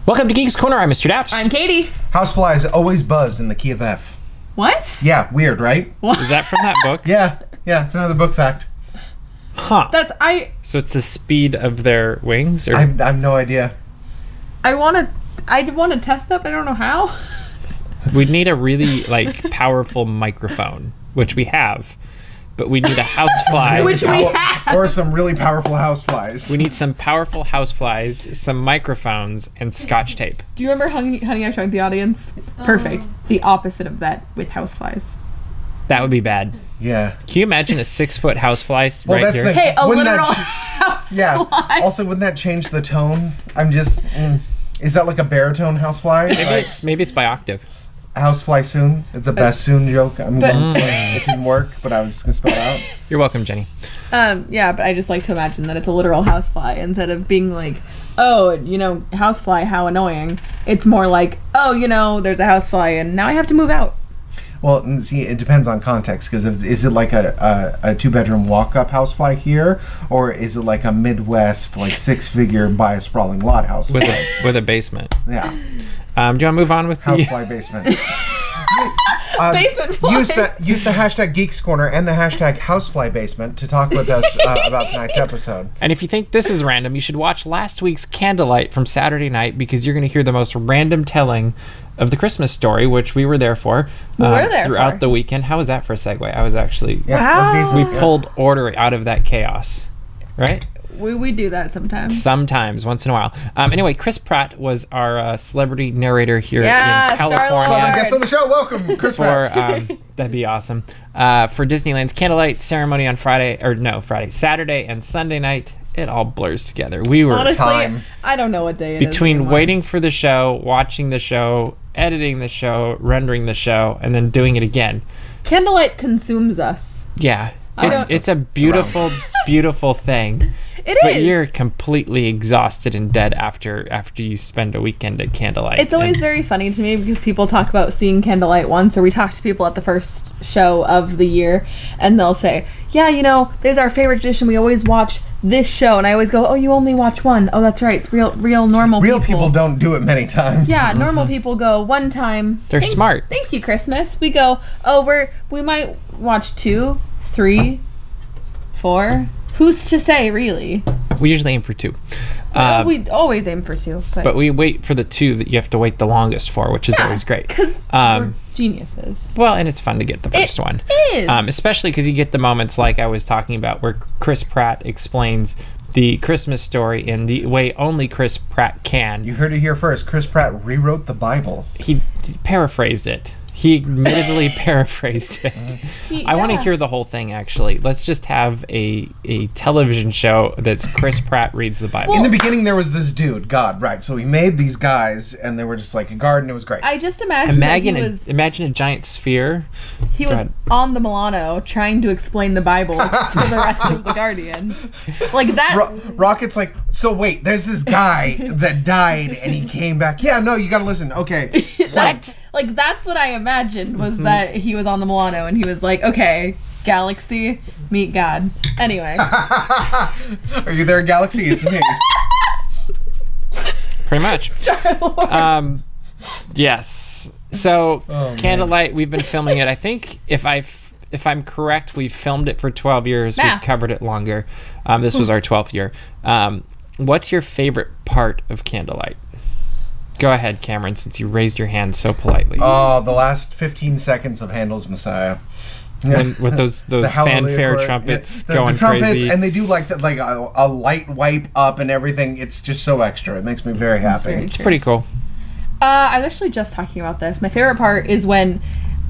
Welcome to Geeks Corner. I'm Mr. Daps. I'm Katie. Houseflies always buzz in the key of F. What? Yeah, weird, right? What? Is that from that book? Yeah, it's another book fact. Huh. So it's the speed of their wings? Or? I have no idea. I want to test that, but I don't know how. We'd need a really, powerful microphone, which we have. But we need a housefly. Which we have. Or some really powerful houseflies. We need some powerful houseflies, some microphones, and Scotch tape. Do you remember Honey, I Shrunk the Audience? Perfect. The opposite of that with houseflies. That would be bad. Yeah. Can you imagine a 6-foot housefly Well, right that's here? Hey, a Wouldn't literal that housefly. Yeah. Also, wouldn't that change the tone? I'm just... is that like a baritone housefly? Maybe it's by octave. Housefly soon. It's a bassoon joke. It didn't work, but I was just going to spell it out. You're welcome, Jenny. Yeah, but I just like to imagine that it's a literal housefly instead of being like, oh, housefly, how annoying. It's more like, oh, there's a housefly and now I have to move out. Well, see, it depends on context, because is it like a 2-bedroom walk-up housefly here, or is it like a Midwest, 6-figure buy a sprawling lot housefly? With a basement. Yeah. Do you want to move on with Housefly basement. Basement fly. Use the hashtag Geeks Corner and the hashtag Housefly Basement to talk with us about tonight's episode. And if you think this is random, you should watch last week's Candlelight from Saturday night, because you're going to hear the most random telling of the Christmas story, which we were there for throughout the weekend. How was that for a segue? I was actually... Yeah, we pulled order out of that chaos, right? We do that sometimes. Sometimes, once in a while. Anyway, Chris Pratt was our celebrity narrator here in California. Star-Lord. Guest on the show, welcome, Chris Pratt. That'd be awesome. For Disneyland's Candlelight Ceremony on Saturday and Sunday night. It all blurs together. We were... Honestly, I don't know what day it is. Between waiting for the show, watching the show, editing the show, rendering the show, and then doing it again. Candlelight consumes us. Yeah. It's a beautiful, beautiful thing. But you're completely exhausted and dead after you spend a weekend at Candlelight. It's always very funny to me because people talk about seeing Candlelight once, or we talk to people at the first show of the year, and they'll say, yeah, there's our favorite tradition. We always watch this show. And I always go, oh, you only watch one. Oh, that's right. Real normal people. Real people don't do it many times. Yeah, normal people go one time. They're smart. Thank you, Christmas. We go, we might watch 2, 3, 4. Who's to say, really? We usually aim for 2. We always aim for 2. But we wait for the 2 that you have to wait the longest for, which is always great. Because we're geniuses. Well, and it's fun to get the first one. It is. Especially because you get the moments like I was talking about where Chris Pratt explains the Christmas story in the way only Chris Pratt can. You heard it here first. Chris Pratt rewrote the Bible. He paraphrased it. He admittedly paraphrased it. I want to hear the whole thing, actually. Let's just have a television show that's Chris Pratt reads the Bible. In the beginning, there was this dude, God, right? So he made these guys, and they were just like a garden. It was great. I just imagine imagine a giant sphere. He was on the Milano trying to explain the Bible to the rest of the Guardians. Like that. Rocket's like, so wait, there's this guy that died, and he came back. Yeah, no, you gotta listen. Okay. That's what I imagined was that he was on the Milano and he was like, okay, galaxy, meet God. Anyway. Are you there, galaxy? It's me. Pretty much. Star-Lord. Yes. So, Candlelight, we've been filming it. I think if I'm correct, we've filmed it for 12 years. We've covered it longer. This was our 12th year. What's your favorite part of Candlelight? Go ahead, Cameron, since you raised your hand so politely. Oh, the last 15 seconds of Handel's Messiah. With those fanfare trumpets going the trumpets, crazy. And they do like a light wipe up and everything. It's just so extra. It makes me very happy. It's pretty cool. I was actually just talking about this. My favorite part is when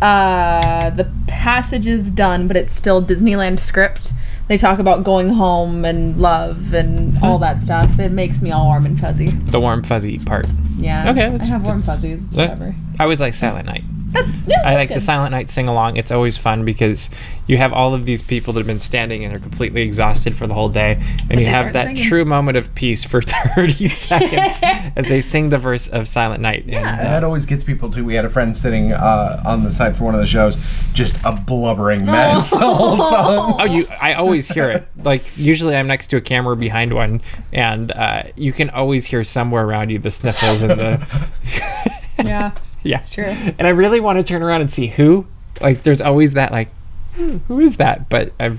the passage is done, but it's still Disneyland script. They talk about going home and love and all that stuff. It makes me all warm and fuzzy. The warm fuzzy part. Yeah. Okay. I have warm fuzzies. It's whatever. I always like Silent Night. I like the Silent Night sing-along. It's always fun because you have all of these people that have been standing and they're completely exhausted for the whole day, and you have that true moment of peace for 30 seconds as they sing the verse of Silent Night. Yeah. And that always gets people too. We had a friend sitting on the side for one of the shows, just a blubbering mess the whole song. Oh, I always hear it. Like, usually I'm next to a camera behind one, and you can always hear somewhere around you the sniffles and the... Yeah. Yeah, it's true. And I really want to turn around and see who. Like, there's always that, like, who is that? But I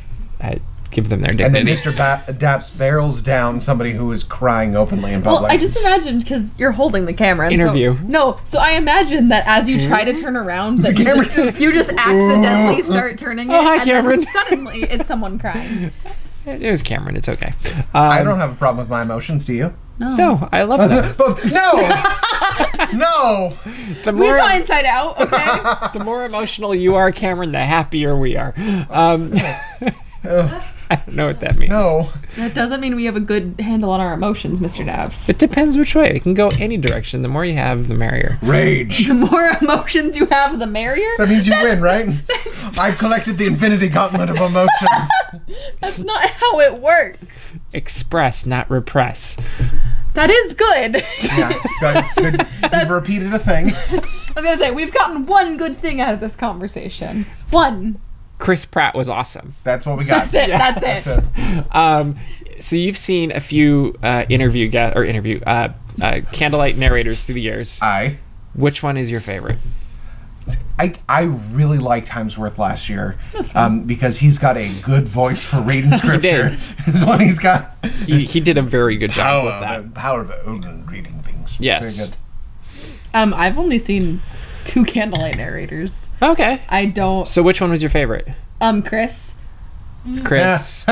give them their dignity. And then Mr. Daps barrels down somebody who is crying openly in public. Well, I just imagined, because you're holding the camera. And Interview. So I imagine that as you try to turn around, that you just accidentally start turning it, hi, Cameron. then suddenly it's someone crying. It was Cameron. It's okay. I don't have a problem with my emotions. Do you? No, I love that. No. We saw Inside Out. Okay. The more emotional you are, Cameron, the happier we are. I don't know what that means. No. That doesn't mean we have a good handle on our emotions, Mr. Daps. It depends which way. It can go any direction. The more you have, the merrier. Rage. The more emotions you have, the merrier? That means you win, right? I've collected the Infinity Gauntlet of emotions. That's not how it works. Express, not repress. That is good. Yeah, good. You've repeated a thing. I was going to say, we've gotten one good thing out of this conversation. One. Chris Pratt was awesome. That's what we got. That's it. Yeah. That's it. So you've seen a few Candlelight narrators through the years. Which one is your favorite? I really liked Hemsworth last year because he's got a good voice for reading scripture. Is what he's got. He did a very good job with that. The power of Odin reading things. Yes. Very good. I've only seen 2 Candlelight narrators. Okay. I don't. So which one was your favorite? Chris. Chris.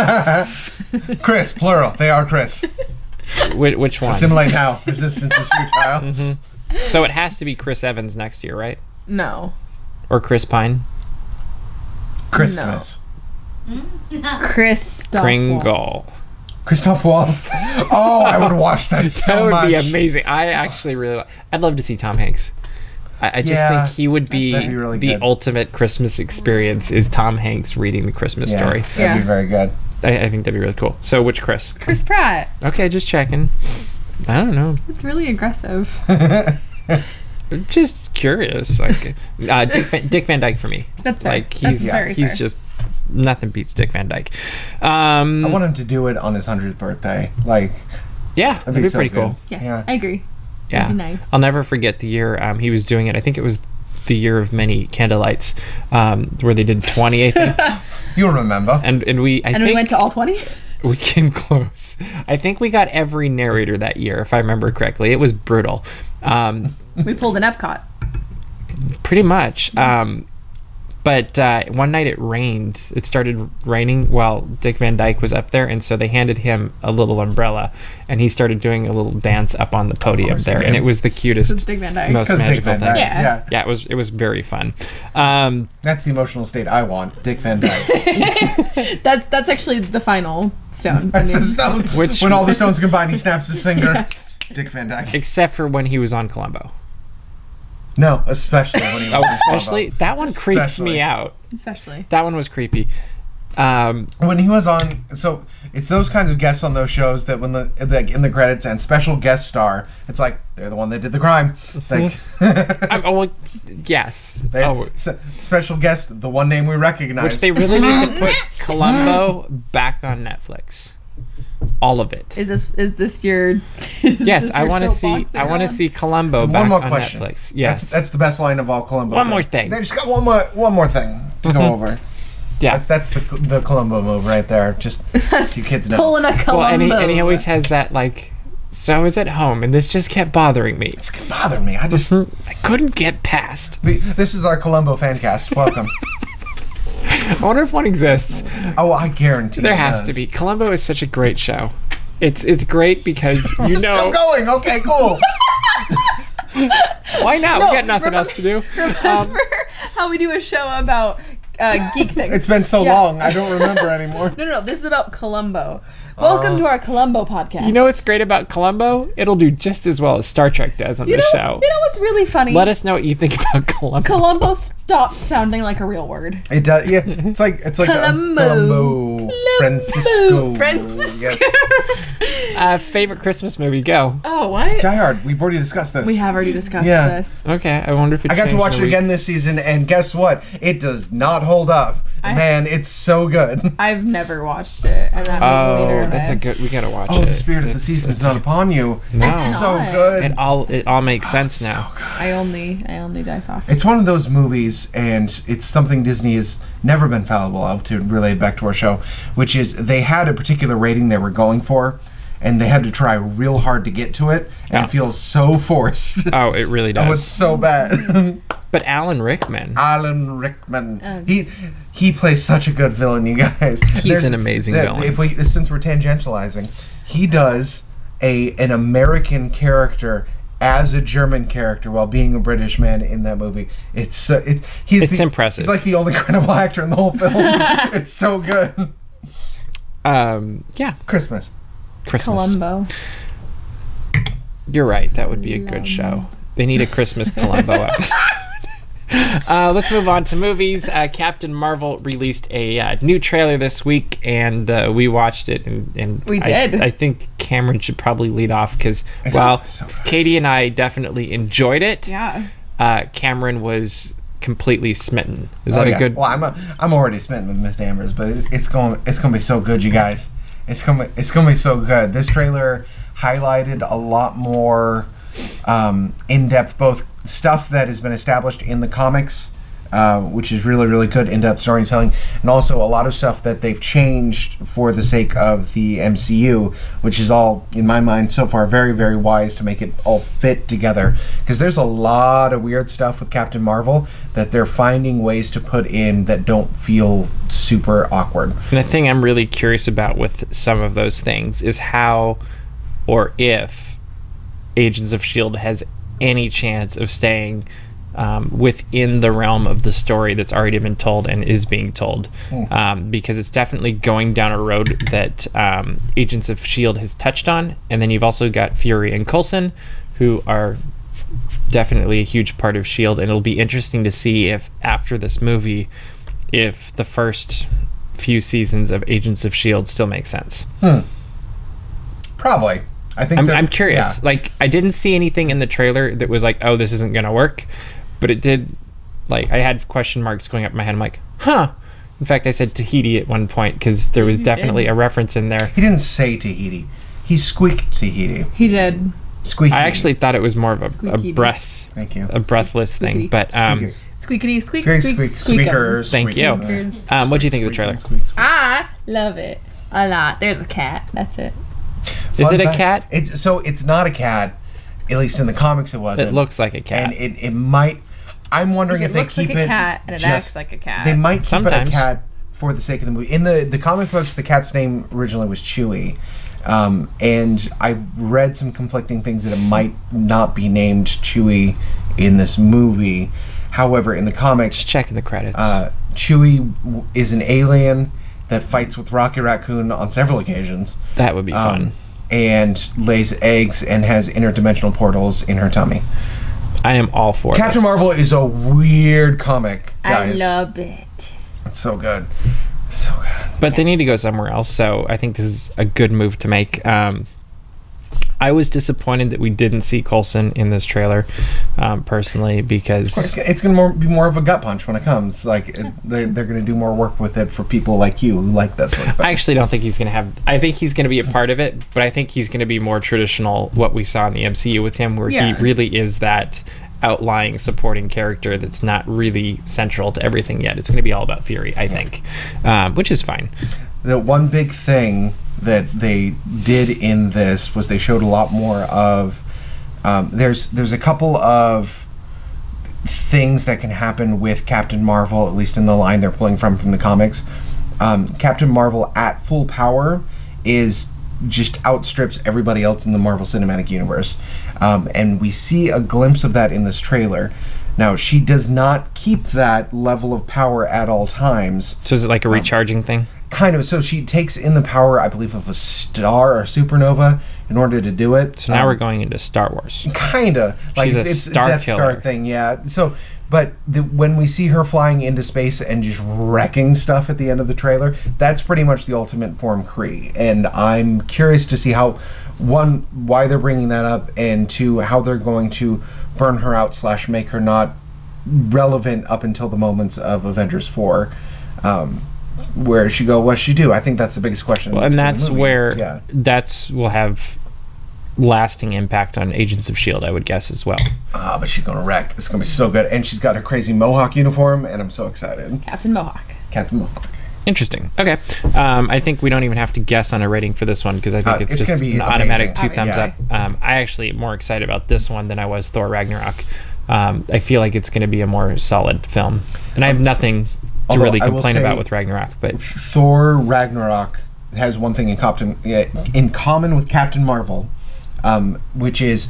Chris, plural. They are Chris. Which one? Assimilate now. Resistance is futile. Mm-hmm. So it has to be Chris Evans next year, right? No. Or Chris Pine? Christmas. No. Christoph Kringle. Christoph Waltz. Oh, I would watch that so much. That would be amazing. I actually really... I'd love to see Tom Hanks. I just think he would be really the ultimate Christmas experience is Tom Hanks reading the Christmas story. That'd be very good. I think that'd be really cool. So which Chris? Chris Pratt. Okay, just checking. I don't know. It's really aggressive. Just curious. Like Dick Van Dyke for me. That's fair. Like he's just nothing beats Dick Van Dyke. I want him to do it on his 100th birthday. Like, yeah, that'd be pretty cool. Yes, I agree. Yeah, that'd be nice. I'll never forget the year he was doing it. I think it was the year of many candlelights, where they did 20. I think you'll remember. And we we went to all 20. We came close. I think we got every narrator that year, if I remember correctly. It was brutal. We pulled an Epcot. Pretty much. But one night it rained. It started raining while Dick Van Dyke was up there, and so they handed him a little umbrella, and he started doing a little dance up on the podium there, and it was the cutest, Dick Van Dyke. most magical thing. Yeah, it was very fun. That's the emotional state I want, Dick Van Dyke. that's actually the final stone. That's the stone. When all the stones combine, he snaps his finger. Yeah. Dick Van Dyke. Except for when he was on Columbo. No, especially when he was on especially? That one creeped me out. Especially. That one was creepy. When he was on, so it's those kinds of guests on those shows that when in the credits and special guest star, it's like they're the one that did the crime. Like, well, yes. Special guest, the one name we recognize. Which they really need to put Columbo back on Netflix. All of it. Is this your? Yes, I want to see. I want to see Columbo back on Netflix. Yes, that's the best line of all Columbo. One more thing. They just got one more thing to go over. Yeah, that's the Columbo move right there. Just so you kids know. Pulling a Columbo. Well, and he always has that like. So I was at home, and this just kept bothering me. It's kept bothering me. I couldn't get past. This is our Columbo fan cast. Welcome. I wonder if one exists. Oh, I guarantee there has to be. Columbo is such a great show. It's great because you know. Still going. Okay, cool. Why not? We got nothing else to do. Remember how we do a show about geek things. It's been so long, I don't remember anymore. No. This is about Columbo. Welcome to our Columbo podcast. You know what's great about Columbo? It'll do just as well as Star Trek does on this show. You know what's really funny? Let us know what you think about Columbo. Columbo stopped sounding like a real word. It does, yeah. It's like Columbo. Francisco. Yes. Favorite Christmas movie? Go. Oh, what? Die Hard. We've already discussed this. We have already discussed this. Okay, I wonder if it I got to watch it again this season, and guess what? It does not hold up. Man, it's so good. I've never watched it, and that makes me nervous. That's a good. We gotta watch it. Oh, the spirit of the season is not upon you. No, it's so good. It all makes sense now. So I only die soft. It's one of those movies, and it's something Disney has never been fallible of, to relate back to our show, which is they had a particular rating they were going for, and they had to try real hard to get to it, and it feels so forced. Oh, it really does. Oh, it's so bad. But Alan Rickman. He plays such a good villain, you guys. He's an amazing villain. Since we're tangentializing, he does an American character as a German character while being a British man in that movie. It's impressive. He's like the only credible actor in the whole film. It's so good. Yeah. Christmas. Columbo. You're right. That would be a good show. They need a Christmas Columbo episode. Let's move on to movies. Captain Marvel released a new trailer this week, and we watched it. And we did. I think Cameron should probably lead off because, Katie and I definitely enjoyed it. Yeah. Cameron was completely smitten. Is that a good? Well, I'm already smitten with Miss Danvers, but it's going to be so good, you guys. It's going to be so good. This trailer highlighted a lot more in-depth, both stuff that has been established in the comics, which is really, really good in-depth storytelling, and also a lot of stuff that they've changed for the sake of the MCU, which is all, in my mind, so far very, very wise to make it all fit together. Because there's a lot of weird stuff with Captain Marvel that they're finding ways to put in that don't feel super awkward. And the thing I'm really curious about with some of those things is how, or if, Agents of S.H.I.E.L.D. has any chance of staying within the realm of the story that's already been told and is being told, because it's definitely going down a road that Agents of S.H.I.E.L.D. has touched on, and then you've also got Fury and Coulson, who are definitely a huge part of S.H.I.E.L.D., and it'll be interesting to see if after this movie, if the first few seasons of Agents of S.H.I.E.L.D. still make sense. Probably. I think I'm curious. Yeah. Like, I didn't see anything in the trailer that was like, oh, this isn't gonna work, but it did. Like, I had question marks going up in my head. I'm like, huh. In fact, I said Tahiti at one point because there was definitely a reference in there. He didn't say Tahiti. He squeaked Tahiti. He did. Squeaky. I actually thought it was more of a breath. Thank you. A breathless thing, but squeakity squeak squeakers. Thank you. What do you think of the trailer? I love it a lot. There's a cat. That's it. Is it a cat? It's not a cat. At least in the comics, it wasn't. It looks like a cat, and it might. I'm wondering if they keep it. It looks like a cat and it acts like a cat. They might keep it a cat for the sake of the movie. In the comic books, the cat's name originally was Chewie, and I've read some conflicting things that it might not be named Chewie in this movie. However, in the comics, just checking the credits. Chewie is an alien that fights with Rocky Raccoon on several occasions. That would be fun. And lays eggs and has interdimensional portals in her tummy. I am all for it. Captain Marvel is a weird comic, guys. I love it. It's so good. So good. But they need to go somewhere else, so I think this is a good move to make. I was disappointed that we didn't see Coulson in this trailer, personally, because it's going to be more of a gut punch when it comes. Like, they're going to do more work with it for people like you who like that sort of thing. I actually don't think he's going to have. I think he's going to be a part of it, but I think he's going to be more traditional. What we saw in the MCU with him, where he really is that outlying supporting character that's not really central to everything yet. It's going to be all about Fury, I think, which is fine. The one big thing that they did in this was they showed a lot more of there's a couple of things that can happen with Captain Marvel, at least in the line they're pulling from the comics. Captain Marvel at full power is just outstrips everybody else in the Marvel Cinematic Universe. And we see a glimpse of that in this trailer. Now, she does not keep that level of power at all times. So is it like a recharging thing? Kind of. So she takes in the power, I believe, of a star or supernova in order to do it. So now we're going into Star Wars. Kind of. Like it's a Death Star thing, yeah. So, but when we see her flying into space and just wrecking stuff at the end of the trailer, that's pretty much the ultimate form Kree. And I'm curious to see how, one, why they're bringing that up, and two, how they're going to burn her out / make her not relevant up until the moments of Avengers 4. Where she go, what she do? I think that's the biggest question. Well, and that's where that's will have lasting impact on Agents of S.H.I.E.L.D., I would guess, as well. But she's gonna wreck. It's gonna be so good. And she's got her crazy Mohawk uniform, and I'm so excited. Captain Mohawk. Interesting. Okay. I think we don't even have to guess on a rating for this one, because I think it's just an automatic 2 thumbs up. I actually am more excited about this one than I was Thor Ragnarok. I feel like it's going to be a more solid film. And I have nothing to really complain about with Ragnarok. But Thor Ragnarok has one thing in common with Captain Marvel, which is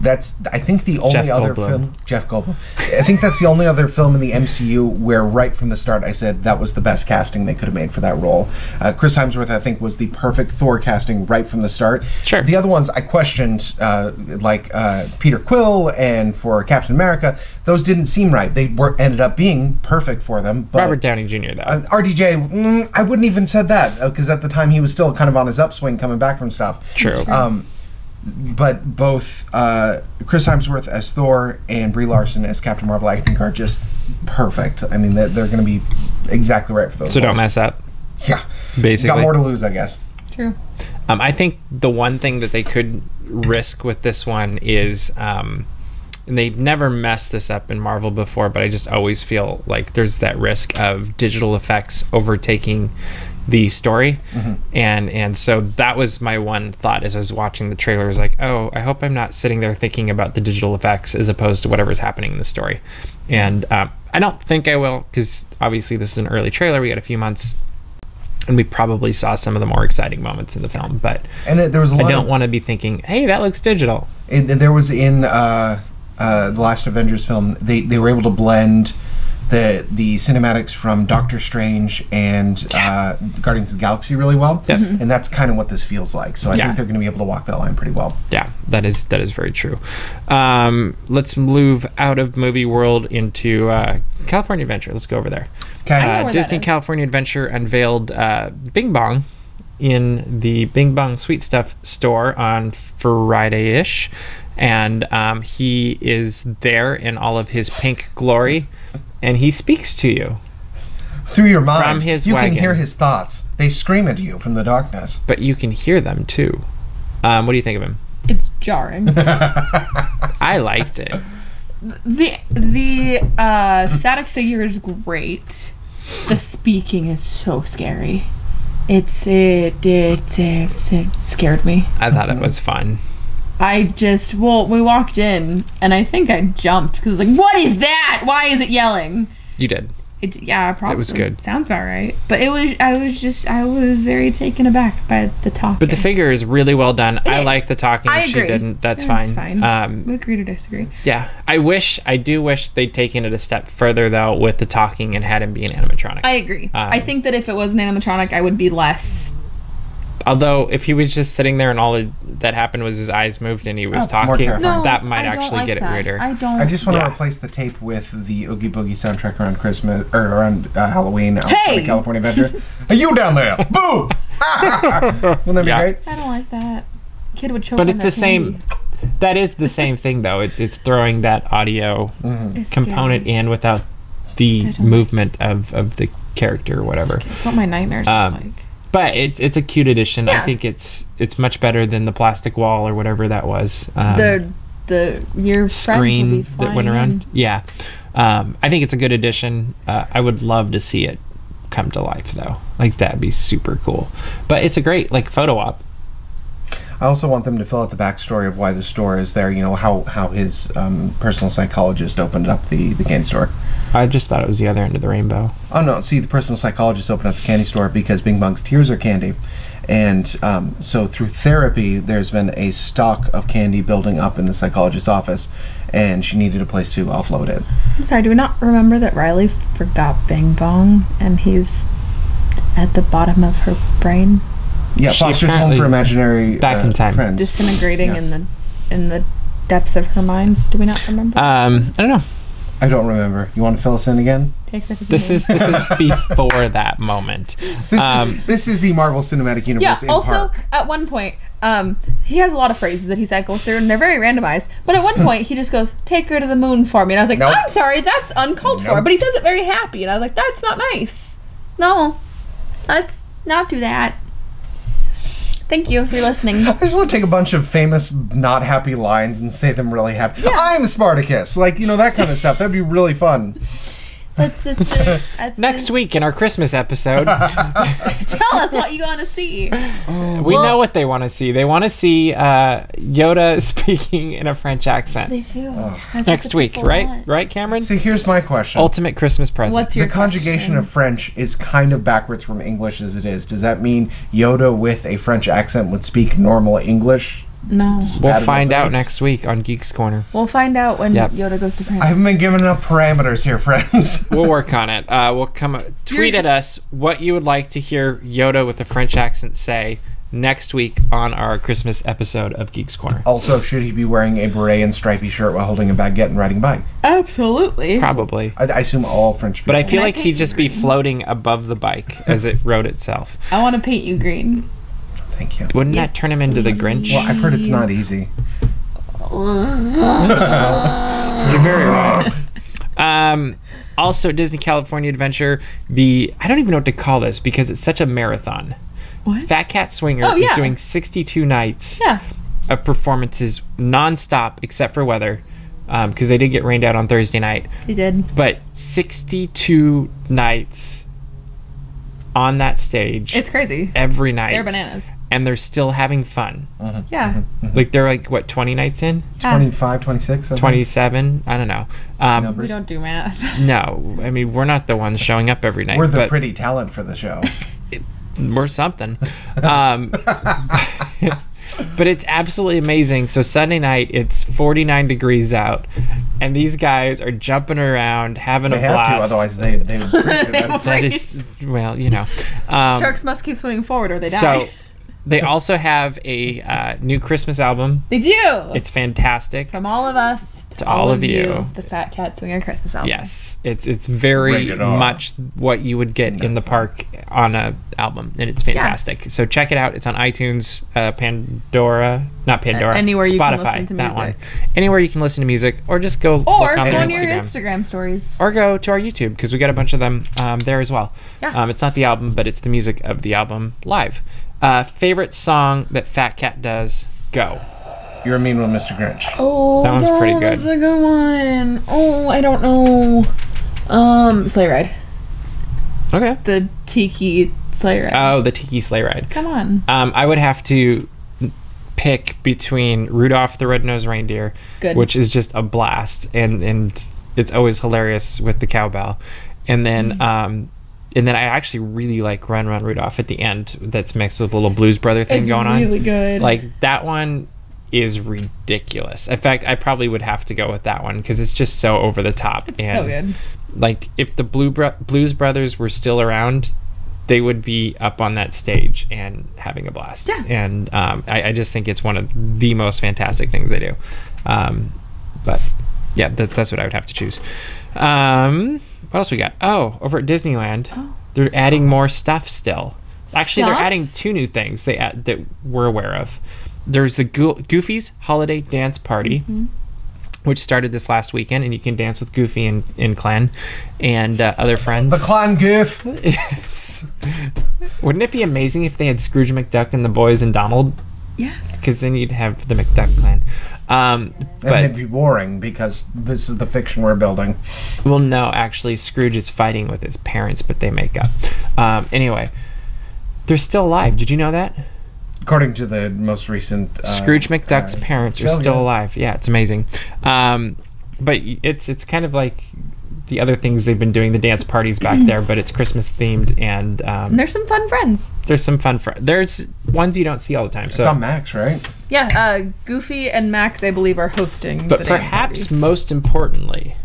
I think the only other film. Jeff Goldblum. I think that's the only other film in the MCU where right from the start I said that was the best casting they could have made for that role. Chris Hemsworth, I think, was the perfect Thor casting right from the start. Sure. The other ones I questioned, like Peter Quill and for Captain America, those didn't seem right. They ended up being perfect for them. But Robert Downey Jr. though. RDJ, I wouldn't even said that because at the time he was still kind of on his upswing coming back from stuff. True. But both Chris Hemsworth as Thor and Brie Larson as Captain Marvel, I think, are just perfect. I mean, they're going to be exactly right for those. So roles. Don't mess up. Yeah. Basically. Got more to lose, I guess. True. I think the one thing that they could risk with this one is, and they've never messed this up in Marvel before, but I just always feel like there's that risk of digital effects overtaking the story. And so that was my one thought as I was watching the trailer, was like, oh, I hope I'm not sitting there thinking about the digital effects as opposed to whatever's happening in the story. And I don't think I will, because obviously this is an early trailer, we got a few months, and we probably saw some of the more exciting moments in the film, but there was a lot I don't want to be thinking, hey, that looks digital. There was in the last Avengers film, they were able to blend the cinematics from Doctor Strange and Guardians of the Galaxy really well, and that's kind of what this feels like. So I think they're going to be able to walk that line pretty well. Yeah, that is very true. Let's move out of movie world into California Adventure. Let's go over there. Disney California Adventure unveiled Bing Bong in the Bing Bong Sweet Stuff store on Friday-ish, and he is there in all of his pink glory. And he speaks to you through your mind. From his you wagon. Can hear his thoughts. They scream at you from the darkness. But you can hear them too. What do you think of him? It's jarring. I liked it. The static figure is great. The speaking is so scary. It scared me. I thought it was fun. We walked in, and I think I jumped, because I was like, what is that? Why is it yelling? You did. Probably. It was good. Sounds about right. But I was very taken aback by the talking. But the figure is really well done. I like the talking. I agree. She didn't. That's fine. We agree to disagree. Yeah. I do wish they'd taken it a step further, though, with the talking and had him be an animatronic. I agree. I think that if it was an animatronic, I would be less... Although, if he was just sitting there and all that happened was his eyes moved and he was talking, that might actually get it weirder. I just want to replace the tape with the Oogie Boogie soundtrack around Christmas, or around Halloween out the California Adventure. Hey, you down there! Boo! Wouldn't that be great? I don't like that. Kid would choke But on it's the same... That is the same thing, though. It's throwing that audio component in without the movement of the character or whatever. It's what my nightmares are like. But it's a cute addition. I think it's much better than the plastic wall or whatever that was. Your screen that went around. Yeah, I think it's a good addition. I would love to see it come to life, though. Like, that'd be super cool. But it's a great photo op. I also want them to fill out the backstory of why the store is there. You know, how his personal psychologist opened up the candy store. I just thought it was the other end of the rainbow. Oh, no. See, the personal psychologist opened up the candy store because Bing Bong's tears are candy. And so through therapy, there's been a stock of candy building up in the psychologist's office, and she needed a place to offload it. I'm sorry, do we not remember that Riley forgot Bing Bong and he's at the bottom of her brain? Yeah, Foster's Home for Imaginary back in time. Friends. Disintegrating in the depths of her mind. Do we not remember? I don't know. I don't remember. You want to fill us in again? This is before that moment. This is the Marvel Cinematic Universe. Yeah. Also, at one point, he has a lot of phrases that he cycles through, and they're very randomized. But at one point, he just goes, "Take her to the moon for me," and I was like, Nope. "I'm sorry, that's uncalled for." But he says it very happy, and I was like, "That's not nice. No, let's not do that." Thank you for listening. I just want to take a bunch of famous not happy lines and say them really happy. Yeah. I'm Spartacus. Like, that kind of stuff. That'd be really fun. Next week in our Christmas episode. Tell us what you want to see. We know what they want to see. They want to see Yoda speaking in a French accent. They do. Next week, right? Right, Cameron? So here's my question. Ultimate Christmas present. What's your conjugation of French is kind of backwards from English as it is. Does that mean Yoda with a French accent would speak normal English? No. We'll find out next week on Geeks Corner. We'll find out when Yoda goes to France. I haven't been given enough parameters here, friends. We'll work on it. We'll tweet at us what you would like to hear Yoda with a French accent say next week on our Christmas episode of Geeks Corner. Also, should he be wearing a beret and stripy shirt while holding a baguette and riding a bike? Absolutely. Probably. I assume all French people. But I feel like he'd just be floating above the bike as it rode itself. I want to paint you green. Thank you. Wouldn't that turn him into the Grinch? Well, I've heard it's not easy. You're very right. Also, Disney California Adventure, I don't even know what to call this because it's such a marathon. What? Phat Cat Swinger is doing 62 nights of performances non-stop except for weather because they did get rained out on Thursday night. They did. But 62 nights on that stage. It's crazy. Every night. They're bananas. And they're still having fun. Mm-hmm. Yeah. Mm-hmm. Like, they're like, what, 20 nights in? 25, 26? 27? I don't know. We don't do math. No. I mean, we're not the ones showing up every night. We're the pretty talent for the show. We're something. But it's absolutely amazing. So Sunday night, it's 49 degrees out, and these guys are jumping around, having a blast. They have to, otherwise they would freeze to death. That is, well, Sharks must keep swimming forward or they die. So they also have a new Christmas album. They do. It's fantastic. From all of us to all of you. The Phat Cat Swinger Christmas album. Yes. It's very much what you would get in the park on a album, and it's fantastic. So check it out. It's on iTunes, not Pandora, anywhere Spotify, you can listen to music. That one. Anywhere you can listen to music, or just go look on their your Instagram stories. Or go to our YouTube, because we got a bunch of them there as well. Yeah. It's not the album, but it's the music of the album live. Favorite song that Phat Cat does? Go. You're a mean one, Mr. Grinch. Oh, that one's pretty good. That's a good one. Oh, I don't know. Sleigh Ride. Okay. The Tiki Sleigh Ride. Oh, the Tiki Sleigh Ride. Come on. I would have to pick between Rudolph the Red-Nosed Reindeer, which is just a blast, and it's always hilarious with the cowbell, and then I actually really like Run Run Rudolph at the end. That's mixed with a little Blues Brother thing going on. It's really good. Like, that one is ridiculous. In fact, I probably would have to go with that one because it's just so over the top. It's so good. Like, if the Blues Brothers were still around, they would be up on that stage and having a blast. Yeah. And I just think it's one of the most fantastic things they do. But yeah, that's what I would have to choose. What else we got? Oh, over at Disneyland, they're adding more stuff still. Actually, they're adding 2 new things that we're aware of. There's the Goofy's Holiday Dance Party, which started this last weekend, and you can dance with Goofy and Clan and other friends. The Clan Goof. Yes. Wouldn't it be amazing if they had Scrooge McDuck and the boys and Donald? Yes. Because then you'd have the McDuck Clan. And it'd be boring because this is the fiction we're building. Well, no, actually, Scrooge is fighting with his parents, but they make up. Anyway, they're still alive. Did you know that? According to the most recent... Scrooge McDuck's parents are still alive. Yeah, it's amazing. But it's kind of like the other things they've been doing, the dance parties back there, but it's Christmas themed, and there's some fun friends. There's ones you don't see all the time. So it's on Max, right? Yeah, Goofy and Max, I believe, are hosting. But perhaps most importantly,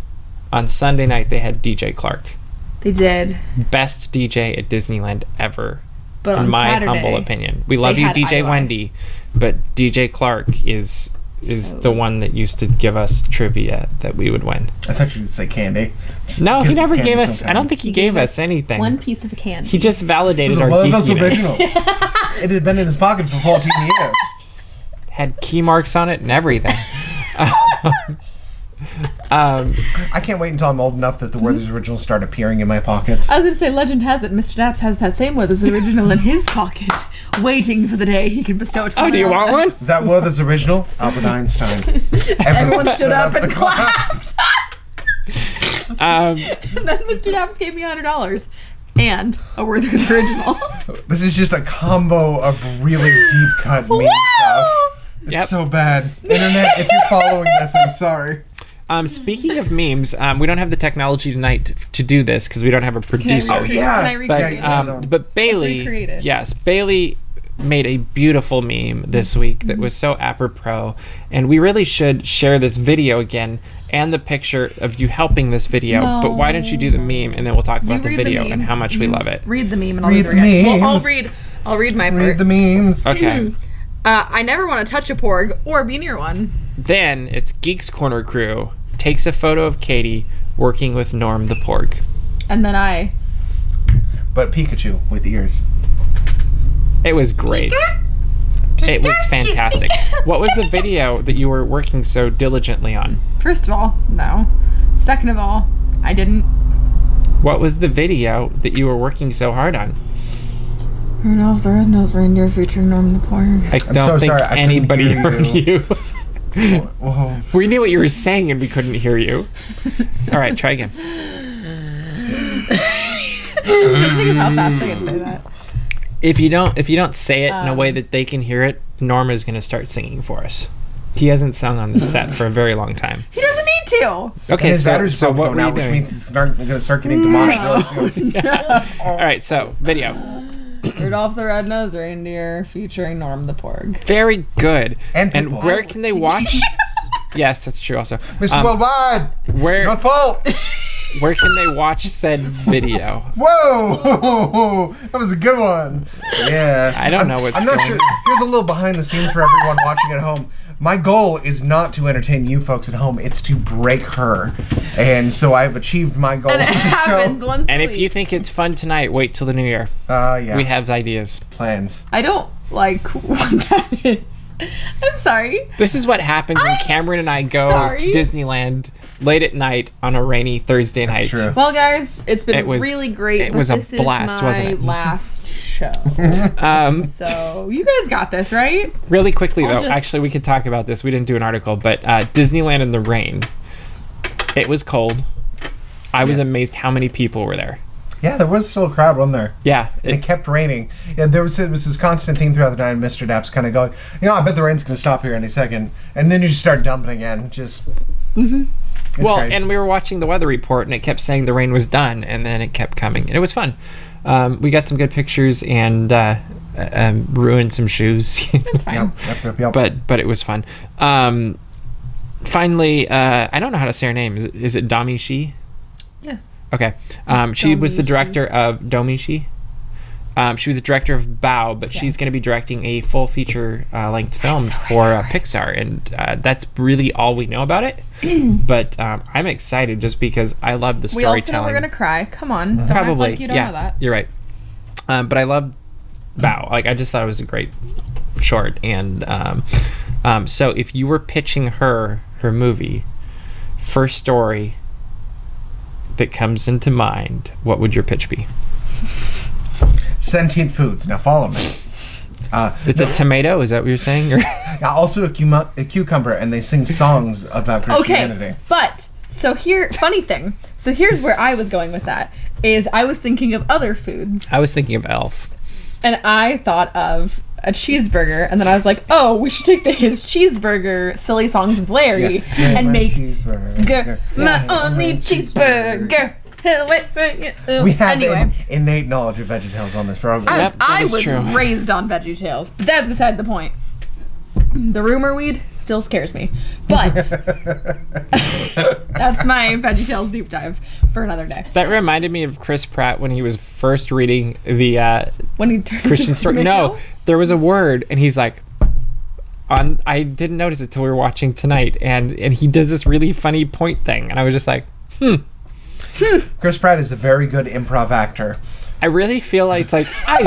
on Sunday night they had DJ Clark. They did. Best DJ at Disneyland ever. But in my Saturday, humble opinion. We love you, DJ Wendy, but DJ Clark is the one that used to give us trivia that we would win. I thought you would say candy. No, he never gave us. I don't think he gave us anything. One piece of candy. He just validated our geekiness. Original. It had been in his pocket for 14 years. Had key marks on it and everything. I can't wait until I'm old enough that the Werther's Original start appearing in my pockets. I was going to say, legend has it, Mr. Daps has that same Werther's Original in his pocket, waiting for the day he can bestow it on do you want one? That Werther's Original? Albert Einstein. Everyone stood up and clapped. And then Mr. Daps gave me $100 and a Werther's Original. This is just a combo of really deep cut meme stuff. It's so bad. Internet, if you're following this, I'm sorry. Speaking of memes, we don't have the technology tonight to do this because we don't have a producer. Can I recreate it? But Bailey, Bailey made a beautiful meme this week that was so apropos, and we really should share this video again and the picture of you helping this video. No. But why don't you do the meme, and then we'll talk about the video and how much we love it. Read the meme, and I'll read the memes. Well, I'll read my part. Read the memes. Okay. I never want to touch a porg or be near one. Then it's Geeks Corner crew takes a photo of Katie working with Norm the porg. And then But Pikachu with ears. It was great. It was fantastic. What was the video that you were working so diligently on? First of all, no. Second of all, I didn't. What was the video that you were working so hard on? Rudolph the Red-Nosed Reindeer featuring Norm the porg. I don't think anybody heard you. Whoa. We knew what you were saying and we couldn't hear you. All right, try again. Think of how fast I can say that. If you don't say it in a way that they can hear it, Norm is going to start singing for us. He hasn't sung on the set for a very long time. He doesn't need to. Okay, so what were you doing? Which means he's going to start getting demolished really soon. All right, so video. Rudolph the Red-Nosed Reindeer featuring Norm the porg. Very good. And where can they watch? Yes, that's true also. Mr. Worldwide! North Pole! Where can they watch said video? Whoa! That was a good one. Yeah. I don't know what's I'm not sure. Here's a little behind the scenes for everyone watching at home. My goal is not to entertain you folks at home. It's to break her. And so I've achieved my goal. And it happens once a week. And if you think it's fun tonight, wait till the new year. Yeah. We have ideas. Plans. I don't like what that is. I'm sorry. This is what happens when Cameron and I go to Disneyland late at night on a rainy Thursday night. True. Well, guys, it's been really great. It was a blast, wasn't it? Last show. So you guys got this, right? Really quickly, though, actually, we could talk about this. We didn't do an article, but Disneyland in the rain. It was cold. I was amazed how many people were there. Yeah, there was still a crowd, wasn't there? Yeah. It kept raining. Yeah, it was this constant theme throughout the night, Mr. Daps kind of going, I bet the rain's going to stop here any second. And then you just start dumping again. Just... Mm-hmm. Well, great. And we were watching the weather report, and it kept saying the rain was done, and then it kept coming. And it was fun. We got some good pictures and ruined some shoes. That's fine. Yep. But it was fun. Finally, I don't know how to say her name. Is it Dami Shi? Yes. Okay. She was the director of Domishi. She was the director of Bao, but she's going to be directing a full feature length film for Pixar, and that's really all we know about it. But I'm excited just because I love the storytelling. We also know we're going to cry. Come on. Don't Probably. act like you don't know that. You're right. But I love Bao. Like, I just thought it was a great short. And so if you were pitching her movie, first story that comes into mind, what would your pitch be? Sentient foods. Now follow me. It's a tomato. Is that what you're saying? Or? Also a cucumber, and they sing songs about Christianity. Okay, but so funny thing. So here's where I was going with that. Is I was thinking of other foods. I was thinking of Elf. And I thought of a cheeseburger, and then I was like, oh, we should take his cheeseburger silly songs with Larry and make my only cheeseburger. We have an innate knowledge of VeggieTales on this program. I was raised on VeggieTales, but that's beside the point. The rumor weed still scares me, but that's my VeggieTales deep dive for another day. That reminded me of Chris Pratt when he was first reading the when he turned Christian story. No, there was a word, and he's like, I didn't notice it till we were watching tonight, and he does this really funny point thing, and I was just like, Chris Pratt is a very good improv actor. I really feel like it's like I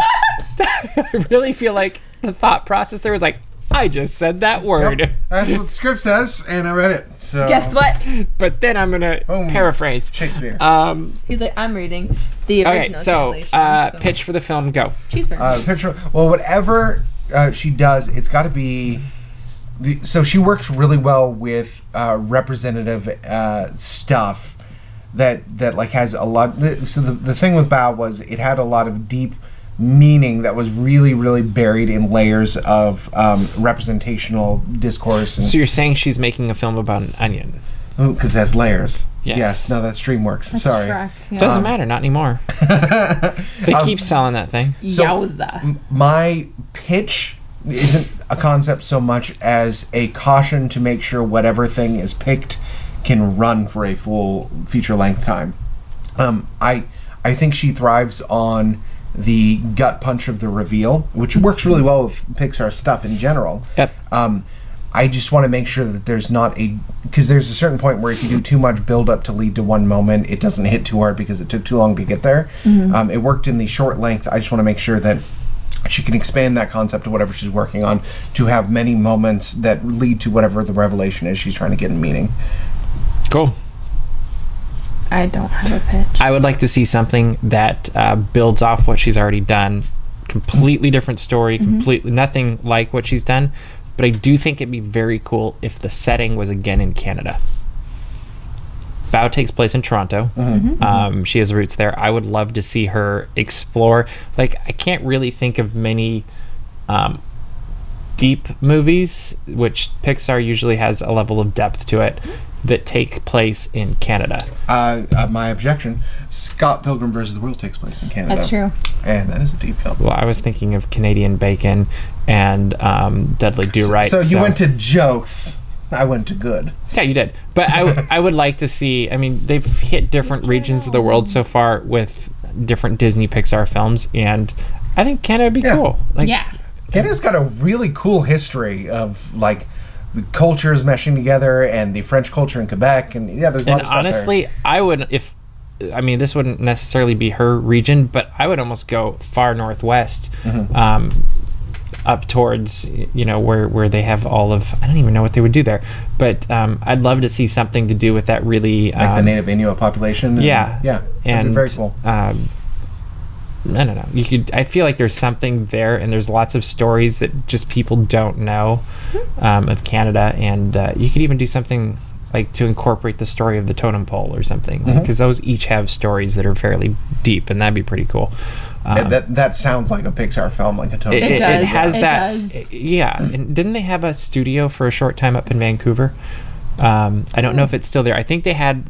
really feel like the thought process there was like, I just said that word. Yep, that's what the script says, and I read it. So guess what? But then I'm gonna paraphrase Shakespeare. He's like, I'm reading the original translation. Pitch for the film, go. Cheeseburger. Well, whatever she does, it's got to be. So she works really well with representative stuff that like has a lot. So the thing with Bao was it had a lot of deep meaning that was really, really buried in layers of representational discourse. So you're saying she's making a film about an onion? Because it has layers. Yes. No, that's DreamWorks. That's Sorry. Shrek, yeah. Doesn't matter, not anymore. They keep selling that thing. So Yowza. My pitch isn't a concept so much as a caution to make sure whatever thing is picked can run for a full feature-length time. I think she thrives on the gut punch of the reveal, which works really well with Pixar stuff in general. Yep. I just want to make sure that there's not because there's a certain point where if you do too much build up to lead to one moment, it doesn't hit too hard because it took too long to get there. Mm-hmm. It worked in the short length. I just want to make sure that she can expand that concept to whatever she's working on to have many moments that lead to whatever the revelation is she's trying to get in meaning. Cool. I don't have a pitch. I would like to see something that builds off what she's already done. Completely different story, completely nothing like what she's done. But I do think it'd be very cool if the setting was again in Canada. Bao takes place in Toronto. She has roots there. I would love to see her explore. Like, I can't really think of many deep movies, which Pixar usually has a level of depth to it, that take place in Canada. My objection: Scott Pilgrim vs. the World takes place in Canada. That's true. And that is a deep film. Well, I was thinking of Canadian Bacon and Dudley Do-Right. So you went to jokes. I went to good. Yeah, you did. But I would like to see, I mean, they've hit different regions of the world so far with different Disney Pixar films, and I think Canada would be cool. Like, Canada's got a really cool history of, like, the cultures meshing together and the French culture in Quebec, and there's a lot of stuff honestly, there. I would, this wouldn't necessarily be her region, but I would almost go far northwest, up towards, where they have all of, I don't even know what they would do there, but I'd love to see something to do with that really... Like the native Inuit population? Yeah. That'd be very cool. I don't know. I feel like there's something there, and there's lots of stories that just people don't know of Canada, and you could even do something like to incorporate the story of the totem pole or something, because those each have stories that are fairly deep, and that'd be pretty cool. That sounds like a Pixar film, like a totem pole. It does. It has it that. Does. Yeah, and didn't they have a studio for a short time up in Vancouver? I don't know if it's still there. I think they had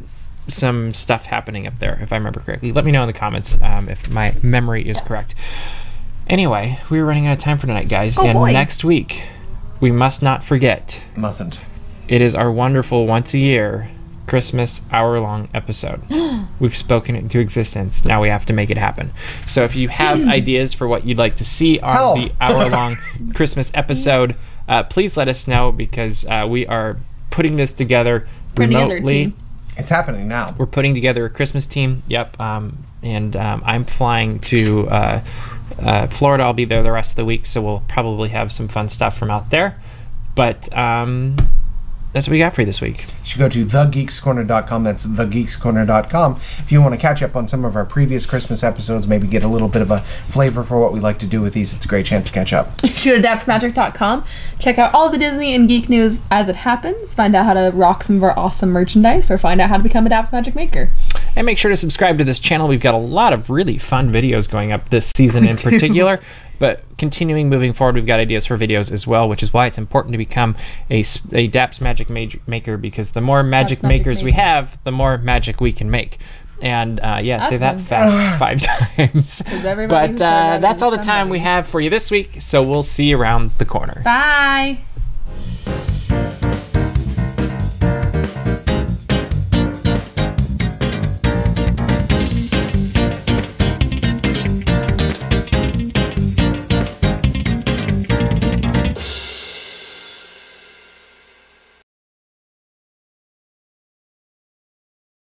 some stuff happening up there, if I remember correctly. Let me know in the comments if my memory is correct. Anyway, we're running out of time for tonight, guys. Next week, we must not forget. Mustn't. It is our wonderful once a year Christmas hour-long episode. We've spoken it into existence. Now we have to make it happen. So if you have ideas for what you'd like to see on the hour-long Christmas episode, please let us know, because we are putting this together remotely. It's happening now. We're putting together a Christmas team. Yep. And I'm flying to Florida. I'll be there the rest of the week, so we'll probably have some fun stuff from out there. But that's what we got for you this week. You should go to thegeekscorner.com. That's thegeekscorner.com. If you want to catch up on some of our previous Christmas episodes, maybe get a little bit of a flavor for what we like to do with these, it's a great chance to catch up. Go to dapsmagic.com. Check out all the Disney and geek news as it happens. Find out how to rock some of our awesome merchandise, or find out how to become a Daps Magic maker. And make sure to subscribe to this channel. We've got a lot of really fun videos going up this season in particular. But continuing moving forward, we've got ideas for videos as well, which is why it's important to become a Daps Magic Maker, because the more magic makers we have, the more magic we can make. And say that fast 5 times. But that's all the time we have for you this week, so we'll see you around the corner. Bye.